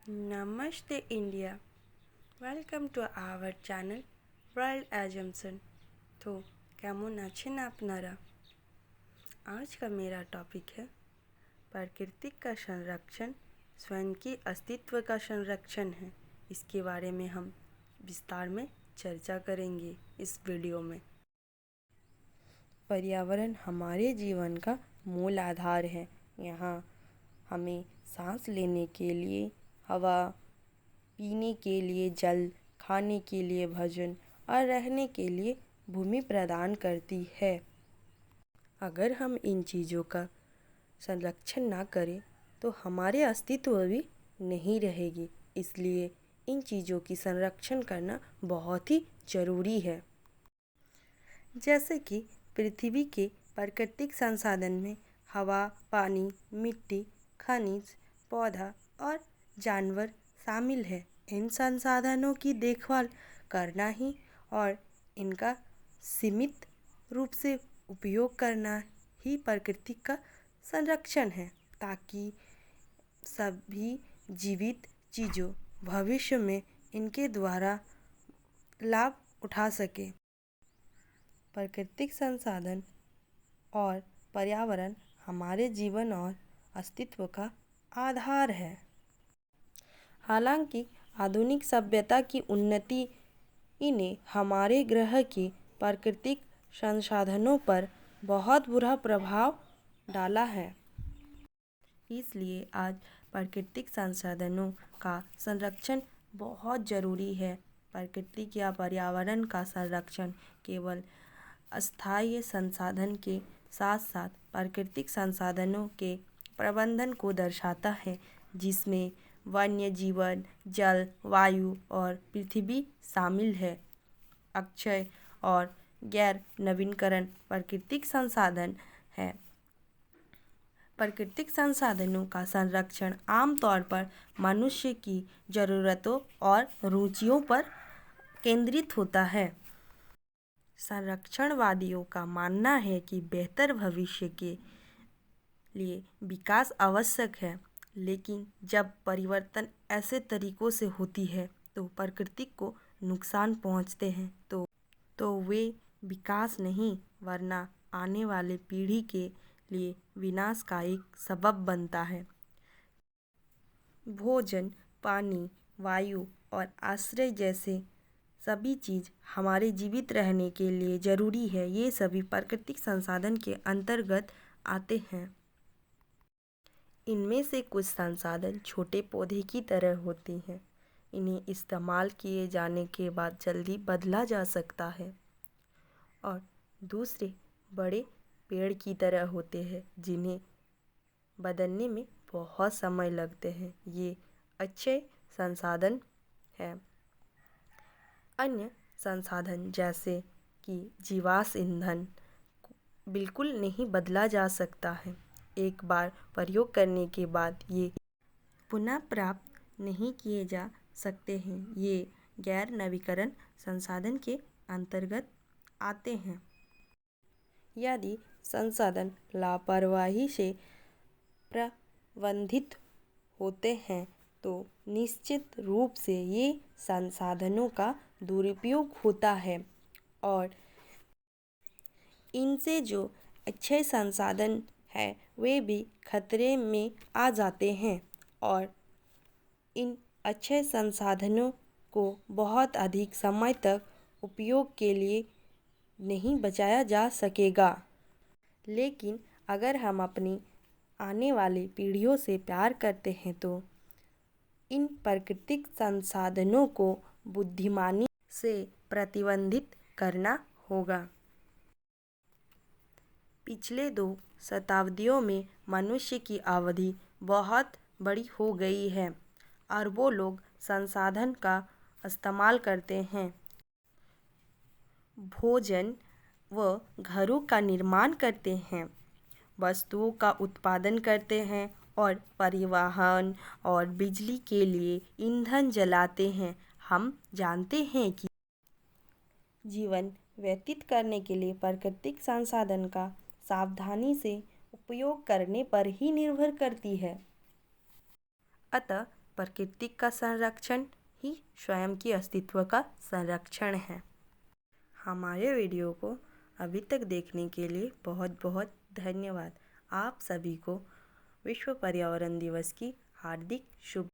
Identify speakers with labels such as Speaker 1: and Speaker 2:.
Speaker 1: Namaste India. Welcome to our channel World Assumption. तो কেমন আছেন আপনারা? आज का मेरा टॉपिक है प्राकृतिक का संरक्षण स्वयं के अस्तित्व का संरक्षण है। इसके बारे में हम विस्तार में चर्चा करेंगे इस वीडियो में। पर्यावरण हमारे जीवन का मूल आधार है। यहाँ हमें सांस लेने के लिए हवा, पीने के लिए जल, खाने के लिए भोजन और रहने के लिए भूमि प्रदान करती है। अगर हम इन चीज़ों का संरक्षण ना करें तो हमारे अस्तित्व भी नहीं रहेगी। इसलिए इन चीज़ों की संरक्षण करना बहुत ही ज़रूरी है। जैसे कि पृथ्वी के प्राकृतिक संसाधन में हवा, पानी, मिट्टी, खनिज, पौधा और जानवर शामिल है। इन संसाधनों की देखभाल करना ही और इनका सीमित रूप से उपयोग करना ही प्रकृति का संरक्षण है, ताकि सभी जीवित चीज़ों भविष्य में इनके द्वारा लाभ उठा सके। प्राकृतिक संसाधन और पर्यावरण हमारे जीवन और अस्तित्व का आधार है। हालांकि आधुनिक सभ्यता की उन्नति ने हमारे ग्रह के प्राकृतिक संसाधनों पर बहुत बुरा प्रभाव डाला है। इसलिए आज प्राकृतिक संसाधनों का संरक्षण बहुत ज़रूरी है। प्राकृतिक या पर्यावरण का संरक्षण केवल अस्थायी संसाधन के साथ साथ प्राकृतिक संसाधनों के प्रबंधन को दर्शाता है, जिसमें वन्य जीवन, जल, वायु और पृथ्वी शामिल है। अक्षय और गैर नवीनकरण प्राकृतिक संसाधन है। प्राकृतिक संसाधनों का संरक्षण आमतौर पर मनुष्य की ज़रूरतों और रुचियों पर केंद्रित होता है। संरक्षणवादियों का मानना है कि बेहतर भविष्य के लिए विकास आवश्यक है, लेकिन जब परिवर्तन ऐसे तरीकों से होती है तो प्रकृति को नुकसान पहुंचते हैं तो वे विकास नहीं वरना आने वाले पीढ़ी के लिए विनाश का एक सबब बनता है। भोजन, पानी, वायु और आश्रय जैसे सभी चीज़ हमारे जीवित रहने के लिए ज़रूरी है। ये सभी प्राकृतिक संसाधन के अंतर्गत आते हैं। इनमें से कुछ संसाधन छोटे पौधे की तरह होते हैं। इन्हें इस्तेमाल किए जाने के बाद जल्दी बदला जा सकता है, और दूसरे बड़े पेड़ की तरह होते हैं जिन्हें बदलने में बहुत समय लगते हैं। ये अच्छे संसाधन हैं। अन्य संसाधन जैसे कि जीवाश्म ईंधन बिल्कुल नहीं बदला जा सकता है। एक बार प्रयोग करने के बाद ये पुनः प्राप्त नहीं किए जा सकते हैं। ये गैर नवीकरण संसाधन के अंतर्गत आते हैं। यदि संसाधन लापरवाही से प्रबंधित होते हैं तो निश्चित रूप से ये संसाधनों का दुरुपयोग होता है और इनसे जो अच्छे संसाधन है वे भी खतरे में आ जाते हैं, और इन अच्छे संसाधनों को बहुत अधिक समय तक उपयोग के लिए नहीं बचाया जा सकेगा। लेकिन अगर हम अपनी आने वाली पीढ़ियों से प्यार करते हैं तो इन प्राकृतिक संसाधनों को बुद्धिमानी से प्रतिबंधित करना होगा। पिछले 2 शताब्दियों में मनुष्य की अवधि बहुत बड़ी हो गई है। अरबों लोग संसाधन का इस्तेमाल करते हैं, भोजन व घरों का निर्माण करते हैं, वस्तुओं का उत्पादन करते हैं और परिवहन और बिजली के लिए ईंधन जलाते हैं। हम जानते हैं कि जीवन व्यतीत करने के लिए प्राकृतिक संसाधन का सावधानी से उपयोग करने पर ही निर्भर करती है। अतः प्रकृति का संरक्षण ही स्वयं की अस्तित्व का संरक्षण है। हमारे वीडियो को अभी तक देखने के लिए बहुत बहुत धन्यवाद। आप सभी को विश्व पर्यावरण दिवस की हार्दिक शुभ